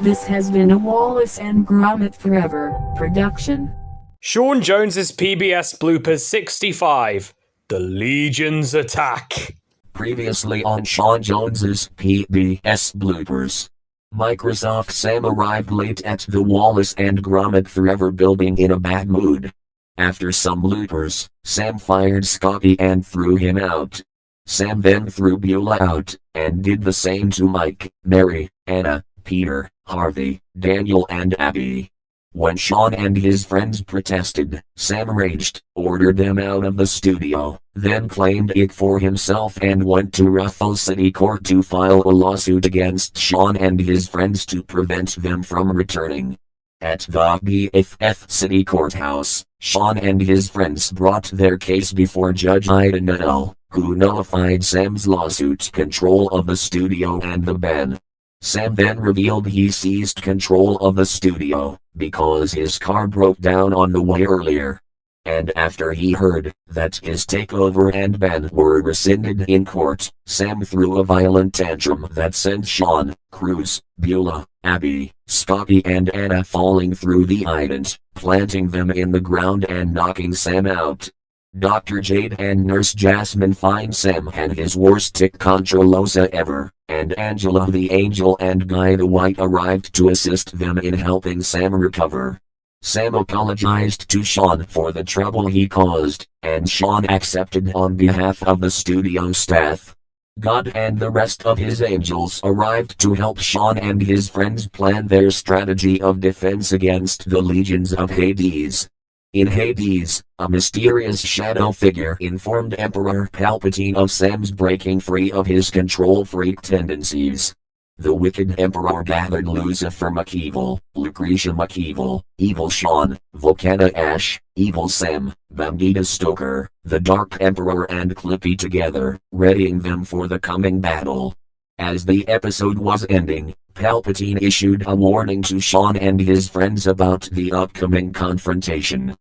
This has been a Wallace and Gromit Forever production. Sean Jones's PBS Bloopers 65. The Legion's Attack. Previously on Sean Jones's PBS Bloopers. Microsoft Sam arrived late at the Wallace and Gromit Forever building in a bad mood. After some bloopers, Sam fired Scotty and threw him out. Sam then threw Beulah out, and did the same to Mike, Mary, Anna, Peter, Harvey, Daniel and Abby. When Sean and his friends protested, Sam raged, ordered them out of the studio, then claimed it for himself and went to Ruffle City Court to file a lawsuit against Sean and his friends to prevent them from returning. At the BFF City Courthouse, Sean and his friends brought their case before Judge Ida Nuttall, who nullified Sam's lawsuit control of the studio and the ban. Sam then revealed he seized control of the studio, because his car broke down on the way earlier. And after he heard that his takeover and ban were rescinded in court, Sam threw a violent tantrum that sent Sean, Cruz, Beulah, Abby, Scotty and Anna falling through the hydrant, planting them in the ground and knocking Sam out. Dr. Jade and Nurse Jasmine find Sam had his worst tic controlosa ever, and Angela the Angel and Guy the White arrived to assist them in helping Sam recover. Sam apologized to Sean for the trouble he caused, and Sean accepted on behalf of the studio staff. God and the rest of his angels arrived to help Sean and his friends plan their strategy of defense against the legions of Hades. In Hades, a mysterious shadow figure informed Emperor Palpatine of Sam's breaking free of his control freak tendencies. The wicked Emperor gathered Lucifer McEvil, Lucretia McEvil, Evil Sean, Volcana Ash, Evil Sam, Bandita Stoker, the Dark Emperor and Clippy together, readying them for the coming battle. As the episode was ending, Palpatine issued a warning to Sean and his friends about the upcoming confrontation.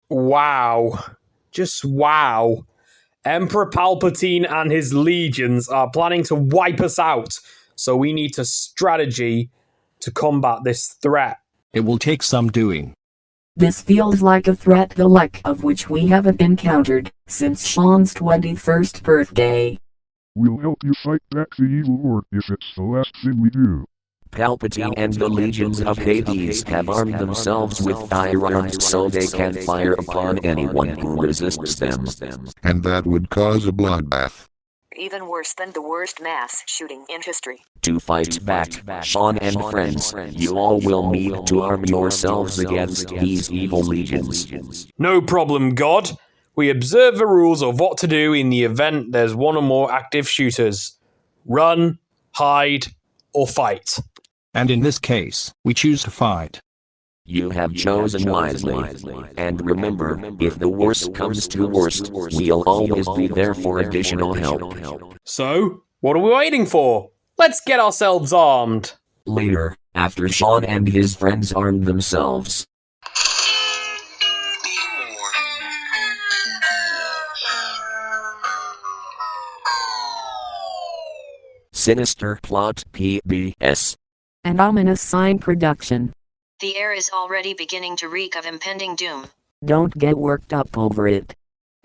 Wow. Just wow. Emperor Palpatine and his legions are planning to wipe us out, so we need to strategy to combat this threat. It will take some doing. This feels like a threat the like of which we haven't encountered since Sean's 21st birthday. We'll help you fight back the evil horde if it's the last thing we do. Palpatine and the legions of Hades have armed themselves with firearms so they can fire upon anyone who resists them. And that would cause a bloodbath. Even worse than the worst mass shooting in history. To fight back, Sean and friends, you all will need to arm yourselves against these evil legions. No problem, God. We observe the rules of what to do in the event there's one or more active shooters. Run, hide, or fight. And in this case, we choose to fight. You have chosen wisely. And remember, if the worst comes to worst, we'll always be there for additional help. So, what are we waiting for? Let's get ourselves armed. Later, after Sean and his friends armed themselves. Sinister Plot PBS. An ominous sign production. The air is already beginning to reek of impending doom. Don't get worked up over it.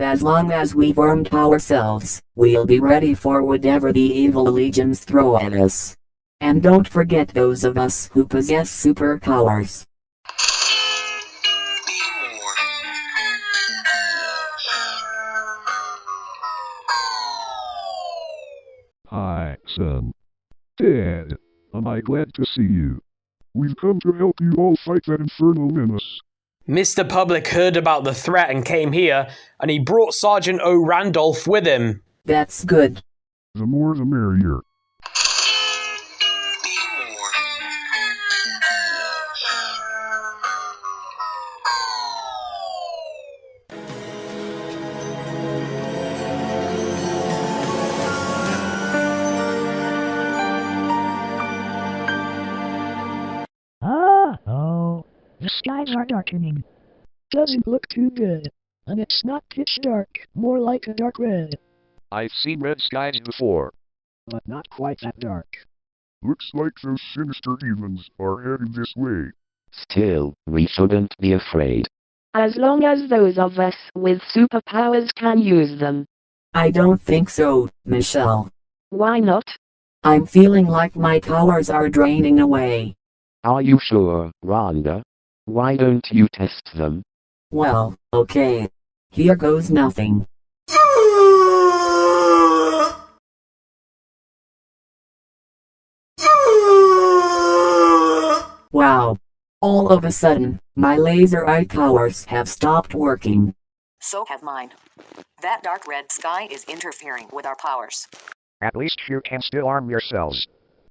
As long as we've armed ourselves, we'll be ready for whatever the evil legions throw at us. And don't forget those of us who possess superpowers. Hi, son. Dad, am I glad to see you? We've come to help you all fight that infernal menace. Mr. Public heard about the threat and came here, and he brought Sergeant O. Randolph with him. That's good. The more the merrier. The skies are darkening. Doesn't look too good. And it's not pitch dark, more like a dark red. I've seen red skies before. But not quite that dark. Looks like those sinister demons are heading this way. Still, we shouldn't be afraid. As long as those of us with superpowers can use them. I don't think so, Michelle. Why not? I'm feeling like my powers are draining away. Are you sure, Rhonda? Why don't you test them? Well, okay. Here goes nothing. Wow. All of a sudden, my laser eye powers have stopped working. So have mine. That dark red sky is interfering with our powers. At least you can still arm yourselves.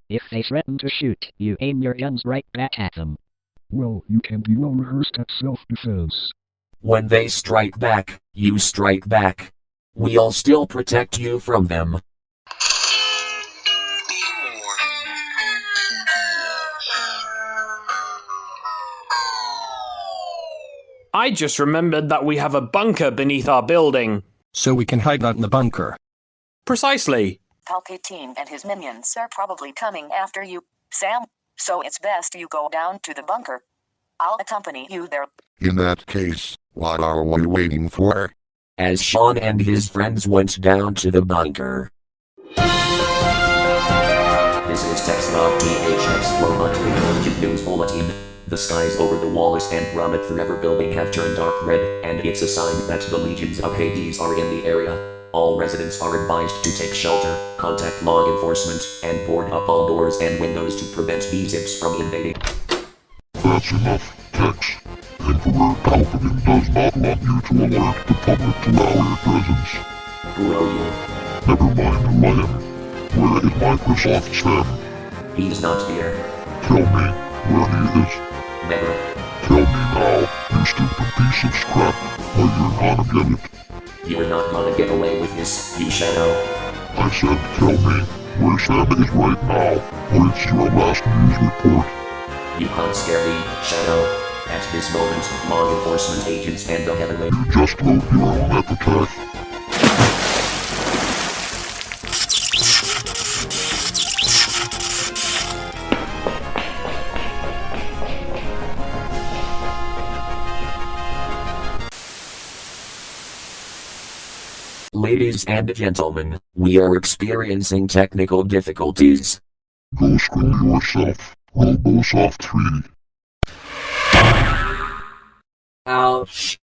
If they threaten to shoot, you aim your guns right back at them. Well, you can be well rehearsed at self-defense. When they strike back, you strike back. We'll still protect you from them. I just remembered that we have a bunker beneath our building. So we can hide out in the bunker. Precisely. Palpatine and his minions are probably coming after you, Sam, so it's best you go down to the bunker. I'll accompany you there. In that case, what are we waiting for? As Sean and his friends went down to the bunker. This is TechSnot THX Robot Urgent News Bulletin. The skies over the Wallace and Gromit Forever building have turned dark red, and it's a sign that the legions of Hades are in the area. All residents are advised to take shelter, contact law enforcement, and board up all doors and windows to prevent these imps from invading. That's enough, Tex. Emperor Palpatine does not want you to alert the public to our presence. Who are you? Never mind who I am. Where is Microsoft Sam? He's not here. Tell me where he is. Never. Tell me now, you stupid piece of scrap, or you're gonna get it. You're not gonna get away with this, you shadow. I said tell me where Sam is right now, or it's your last news report. You can't scare me, shadow. At this moment, law enforcement agents and the heavenly... You just wrote your own epitaph. Ladies and gentlemen, we are experiencing technical difficulties. Go screw yourself, Robosoft 3. Ouch.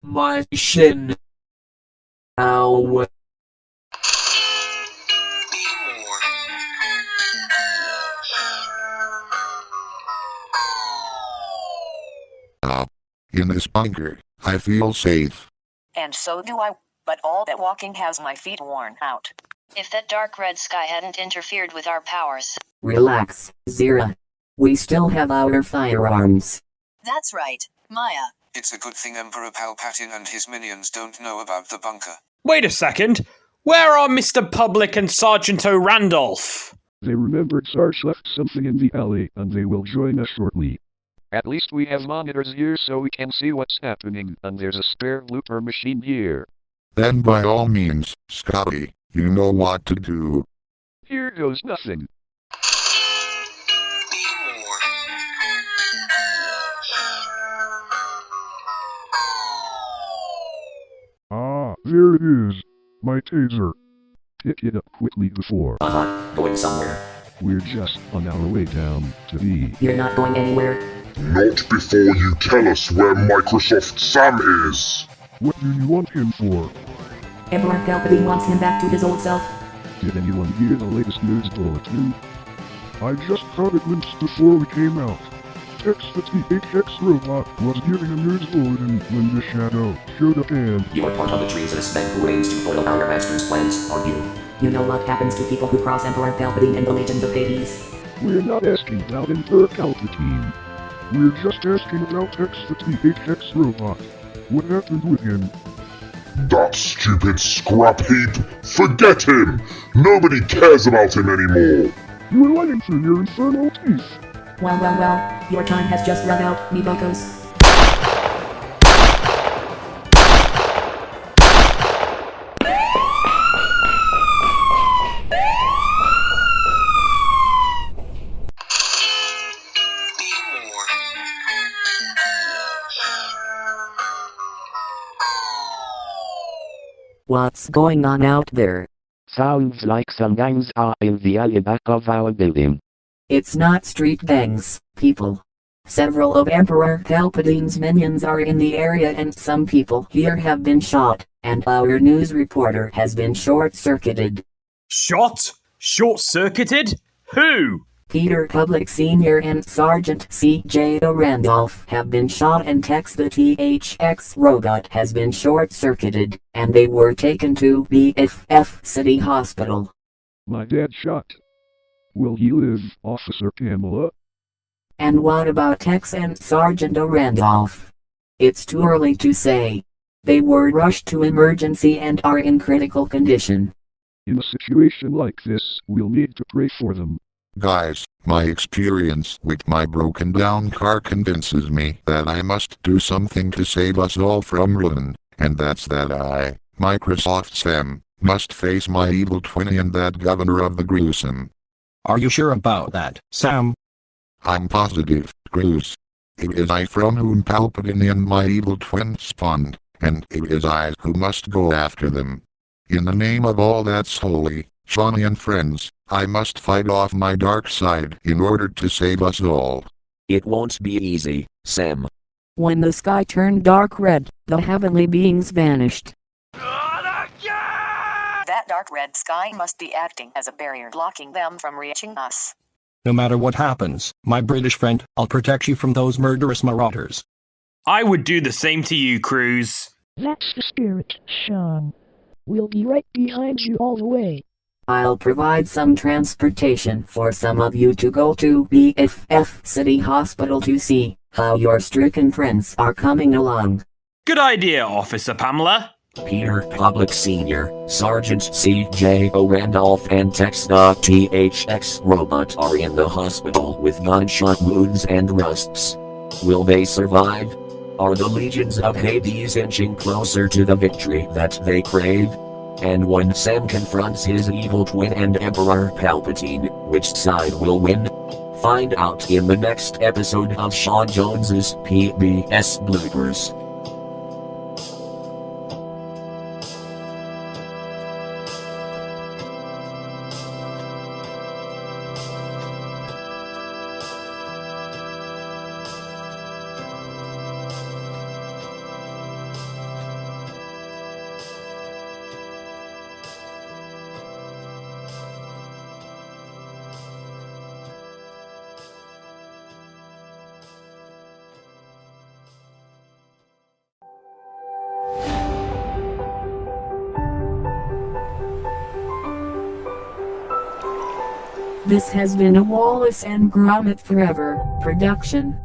My shin. Ow. In this bunker, I feel safe. And so do I, but all that walking has my feet worn out. If that dark red sky hadn't interfered with our powers. Relax, Zira. We still have our firearms. That's right, Maya. It's a good thing Emperor Palpatine and his minions don't know about the bunker. Wait a second. Where are Mr. Public and Sergeant O'Randolph? They remembered Sarge left something in the alley, and they will join us shortly. At least we have monitors here so we can see what's happening, and there's a spare blooper machine here. Then by all means, Scotty, you know what to do. Here goes nothing. Ah, there it is. My taser. Pick it up quickly before. Going somewhere. We're just on our way down to B. You're not going anywhere. Not before you tell us where Microsoft Sam is. What do you want him for? Emperor Palpatine wants him back to his old self. Did anyone hear the latest news bulletin? I just caught a glimpse before we came out. Tex the THX robot was giving a news bulletin when the Shadow showed up and... You're part of the treasonous men who aims to foil our master's plans, aren't you? You know what happens to people who cross Emperor Palpatine and the legions of Hades. We're not asking about Emperor Palpatine. We're just asking about Tex the THX robot. What happened with him? That stupid scrap heap! Forget him! Nobody cares about him anymore! You're lying through your infernal teeth! Well, your time has just run out, me buckos. What's going on out there? Sounds like some gangs are in the alley back of our building. It's not street gangs, people. Several of Emperor Palpatine's minions are in the area and some people here have been shot, and our news reporter has been short-circuited. Shot? Short-circuited? Who? Peter Public Sr. and Sergeant C.J. Randolph have been shot and Tex the THX robot has been short-circuited, and they were taken to BFF City Hospital. My dad shot. Will he live, Officer Pamela? And what about Tex and Sergeant Randolph? It's too early to say. They were rushed to emergency and are in critical condition. In a situation like this, we'll need to pray for them. Guys, my experience with my broken down car convinces me that I must do something to save us all from ruin, and that's that I, Microsoft Sam, must face my evil twin and that governor of the gruesome. Are you sure about that, Sam? I'm positive, Cruz. It is I from whom Palpatine and my evil twin spawned, and it is I who must go after them. In the name of all that's holy, Shawnee and friends, I must fight off my dark side in order to save us all. It won't be easy, Sam. When the sky turned dark red, the heavenly beings vanished. That dark red sky must be acting as a barrier blocking them from reaching us. No matter what happens, my British friend, I'll protect you from those murderous marauders. I would do the same to you, Cruz. That's the spirit, Sean. We'll be right behind you all the way. I'll provide some transportation for some of you to go to BFF City Hospital to see how your stricken friends are coming along. Good idea, Officer Pamela. Peter Public Sr., Sergeant C.J. Randolph and Tex the THX robot are in the hospital with gunshot wounds and rusts. Will they survive? Are the legions of Hades inching closer to the victory that they crave? And when Sam confronts his evil twin and Emperor Palpatine, which side will win? Find out in the next episode of Sean Jones's PBS Bloopers. This has been a Wallace and Gromit Forever production.